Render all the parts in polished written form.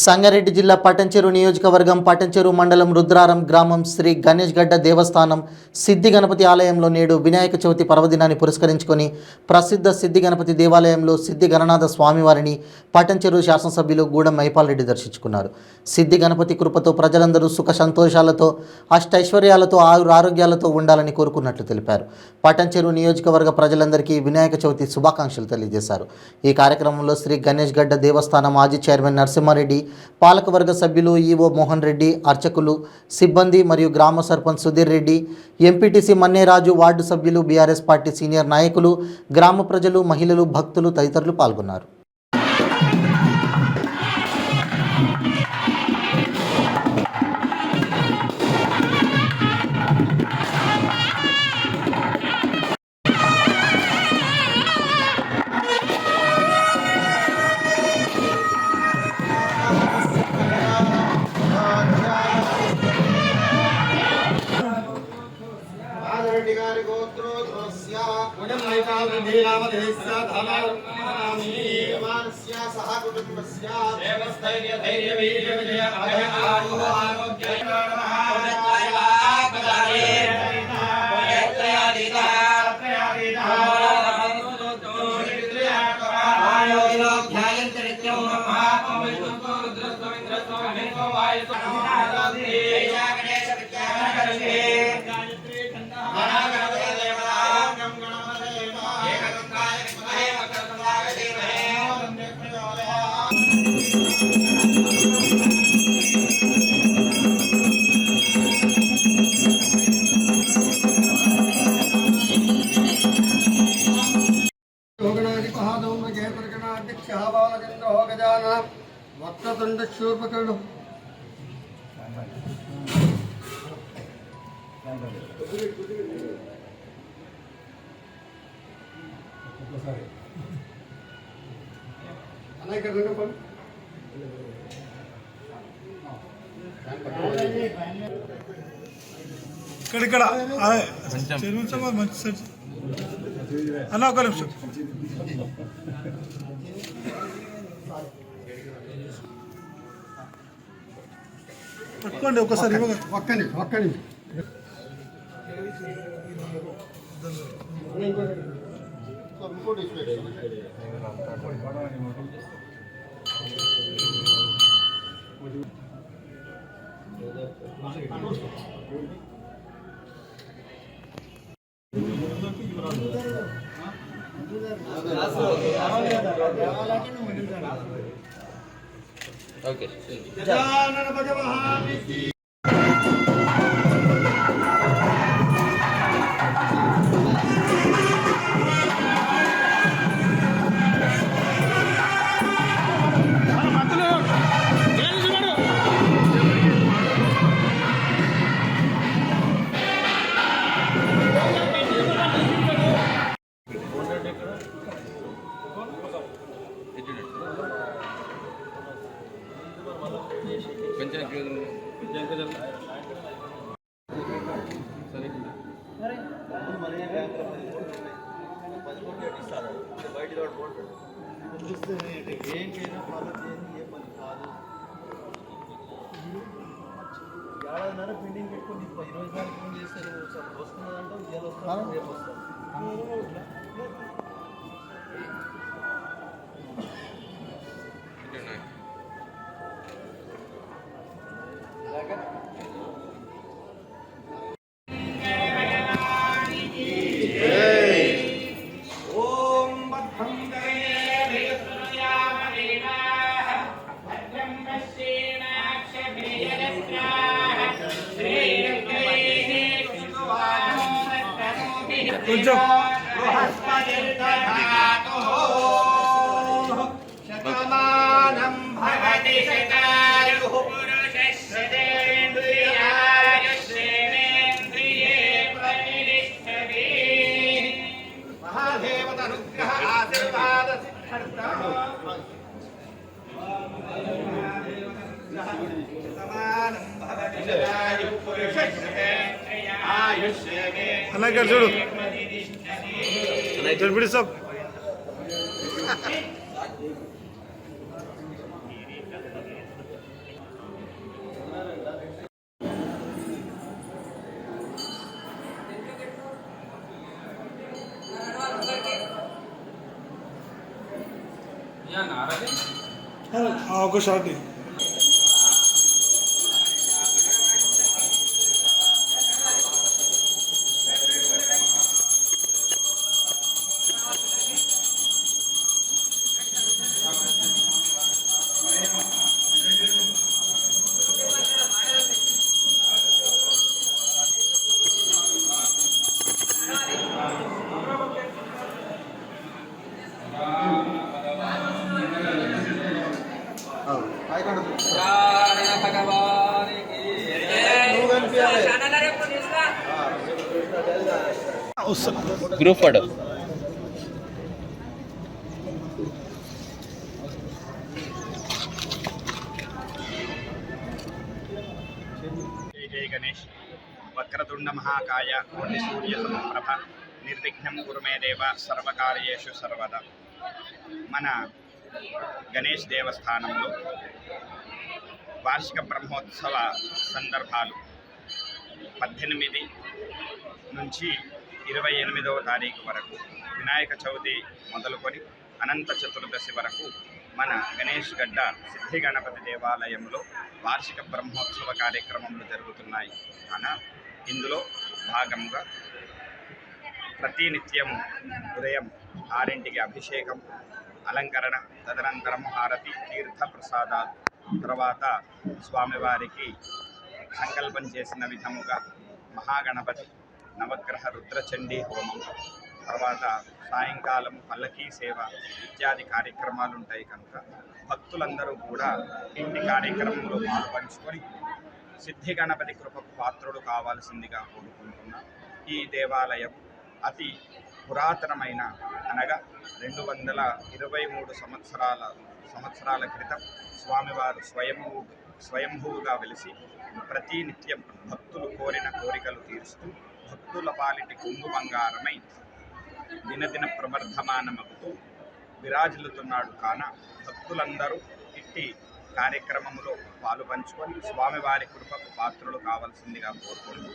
సంగారెడ్డి జిల్లా పటంచెరు నియోజకవర్గం పటంచెరు మండలం రుద్రారం గ్రామం శ్రీ గణేష్ గడ్డ దేవస్థానం సిద్ధి గణపతి ఆలయంలో నేడు వినాయక చవితి పర్వదినాన్ని పురస్కరించుకొని ప్రసిద్ధ సిద్ధి గణపతి దేవాలయంలో సిద్ధి గణనాథ స్వామివారిని పటంచెరు శాసనసభ్యులు గూడెం మైపాల్ రెడ్డి దర్శించుకున్నారు. సిద్ధి గణపతి కృపతో ప్రజలందరూ సుఖ సంతోషాలతో అష్టైశ్వర్యాలతో ఆరోగ్యాలతో ఉండాలని కోరుకున్నట్లు తెలిపారు. పటంచెరు నియోజకవర్గ ప్రజలందరికీ వినాయక చవితి శుభాకాంక్షలు తెలియజేశారు. ఈ కార్యక్రమంలో శ్రీ గణేష్ గడ్డ దేవస్థానం మాజీ చైర్మన్ నరసింహారెడ్డి, పాలకవర్గ సభ్యులు ఈవో మోహన్ రెడ్డి, అర్చకులు, సిబ్బంది మరియు గ్రామ సర్పంచ్ సుధీర్ రెడ్డి, ఎంపీటీసీ మన్నేరాజు, వార్డు సభ్యులు, బీఆర్ఎస్ పార్టీ సీనియర్ నాయకులు, గ్రామ ప్రజలు, మహిళలు, భక్తులు తదితరులు పాల్గొన్నారు. వక్రతుండశూర్పకరుడు ఇక్కడ మంచి అన్న ఒక నిమిషం పట్టుకోండి ఒకసారి ఒక్కని ఓకే. ఏడాదిన్నర పెండింగ్ పెట్టుకుని 20 సార్లు ఫోన్ చేస్తారు, వస్తున్నదంటే వస్తారు, రేపు వస్తారు. కొంచెం అన్న ఇక్కడ చూడు పిడి సాబ్ ఒక షాట్ గ్రూప్ ఫోటో జై గణేష్. వక్రతుండ మహాకాయ కోటి సూర్య సమప్రభ నిర్విఘ్నం కురు మే దేవ సర్వకార్యేషు సర్వదా. మన గణేష్ దేవస్థానంలో వార్షిక బ్రహ్మోత్సవ సందర్భాలు 18 నుంచి 28వ తారీఖు వరకు, వినాయక చవితి మొదలుకొని అనంత చతుర్దశి వరకు మన గణేష్ గడ్డ సిద్ధి గణపతి దేవాలయంలో వార్షిక బ్రహ్మోత్సవ కార్యక్రమాలు జరుగుతున్నాయి. కాన ఇందులో భాగంగా ప్రతినిత్యము ఉదయం 6ంటికి అభిషేకం, అలంకరణ, తదనంతరం హారతి, తీర్థ ప్రసాదాలు, తర్వాత స్వామివారికి సంకల్పం చేసిన విధముగా మహాగణపతి నవగ్రహ రుద్రచండీ హోమం, తర్వాత సాయంకాలం పల్లకీ సేవ ఇత్యాది కార్యక్రమాలు ఉంటాయి. కనుక భక్తులందరూ కూడా ఇంటి కార్యక్రమంలో పాల్పంచుకొని సిద్ధి గణపతి కృపకు పాత్రుడు కావాల్సిందిగా కోరుకుంటున్నాం. ఈ దేవాలయం అతి పురాతనమైన, అనగా 223 సంవత్సరాల క్రితం స్వామివారు స్వయంభూగా వెలిసి ప్రతినిత్యం భక్తులు కోరిన కోరికలు తీరుస్తూ భక్తుల పాలిటి కొంగు బంగారమై దినదిన ప్రవర్ధమానమవుతూ విరాజిల్లుతున్నాడు. కాన భక్తులందరూ ఇట్టి కార్యక్రమంలో పాలు పంచుకొని స్వామివారి కృపకు పాత్రలు కావాల్సిందిగా కోరుకుంటూ,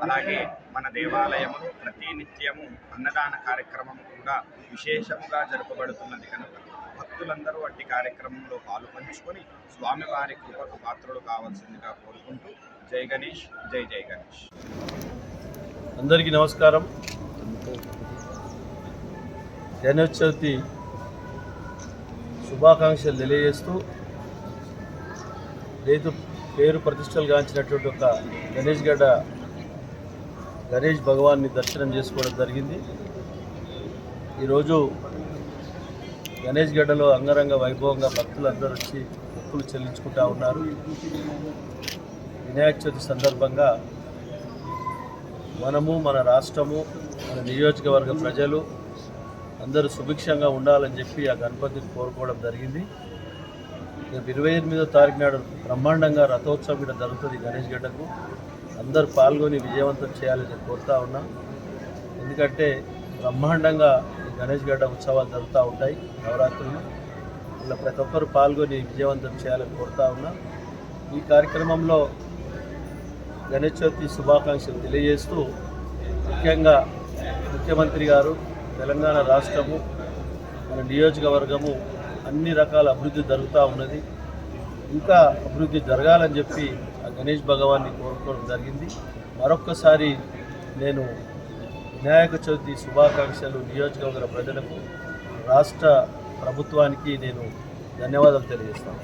అలాగే మన దేవాలయంలో ప్రతినిత్యము అన్నదాన కార్యక్రమం కూడా విశేషముగా జరపబడుతున్నది. కనుక భక్తులందరూ అట్టి కార్యక్రమంలో పాలు పంచుకొని స్వామివారి కృపకు పాత్రలు కావాల్సిందిగా కోరుకుంటూ జై గణేష్, జై జై గణేష్. అందరికీ నమస్కారం. గణేష్ చవితి శుభాకాంక్షలు తెలియజేస్తూ, రైతు పేరు ప్రతిష్టలు గాంచినటువంటి ఒక గణేష్ గడ్డ గణేష్ భగవాన్ని దర్శనం చేసుకోవడం జరిగింది. ఈరోజు గణేష్ గడ్డలో అంగరంగ వైభవంగా భక్తులందరూ వచ్చి మొక్కులు చెల్లించుకుంటూ ఉన్నారు. వినాయక చవితి సందర్భంగా మనము, మన రాష్ట్రము, మన నియోజకవర్గ ప్రజలు అందరూ సుభిక్షంగా ఉండాలని చెప్పి ఆ గణపతిని కోరుకోవడం జరిగింది. రేపు 28వ తారీఖు నాడు బ్రహ్మాండంగా రథోత్సవం కూడా జరుగుతుంది గణేష్ గడ్డకు. అందరూ పాల్గొని విజయవంతం చేయాలని కోరుతూ ఉన్నాం. ఎందుకంటే బ్రహ్మాండంగా ఈ గణేష్ గడ్డ ఉత్సవాలు జరుగుతూ ఉంటాయి నవరాత్రులు. ఇలా ప్రతి ఒక్కరు పాల్గొని విజయవంతం చేయాలని కోరుతూ ఉన్నాం. ఈ కార్యక్రమంలో గణేష్ చవితి శుభాకాంక్షలు తెలియజేస్తూ, ముఖ్యంగా ముఖ్యమంత్రి గారు, తెలంగాణ రాష్ట్రము, మన నియోజకవర్గము అన్ని రకాల అభివృద్ధి జరుగుతూ ఉన్నది. ఇంకా అభివృద్ధి జరగాలని చెప్పి ఆ గణేష్ భగవాన్ని కోరుకోవడం జరిగింది. మరొక్కసారి నేను వినాయక చవితి శుభాకాంక్షలు నియోజకవర్గ ప్రజలకు, రాష్ట్ర ప్రభుత్వానికి నేను ధన్యవాదాలు తెలియజేస్తాను.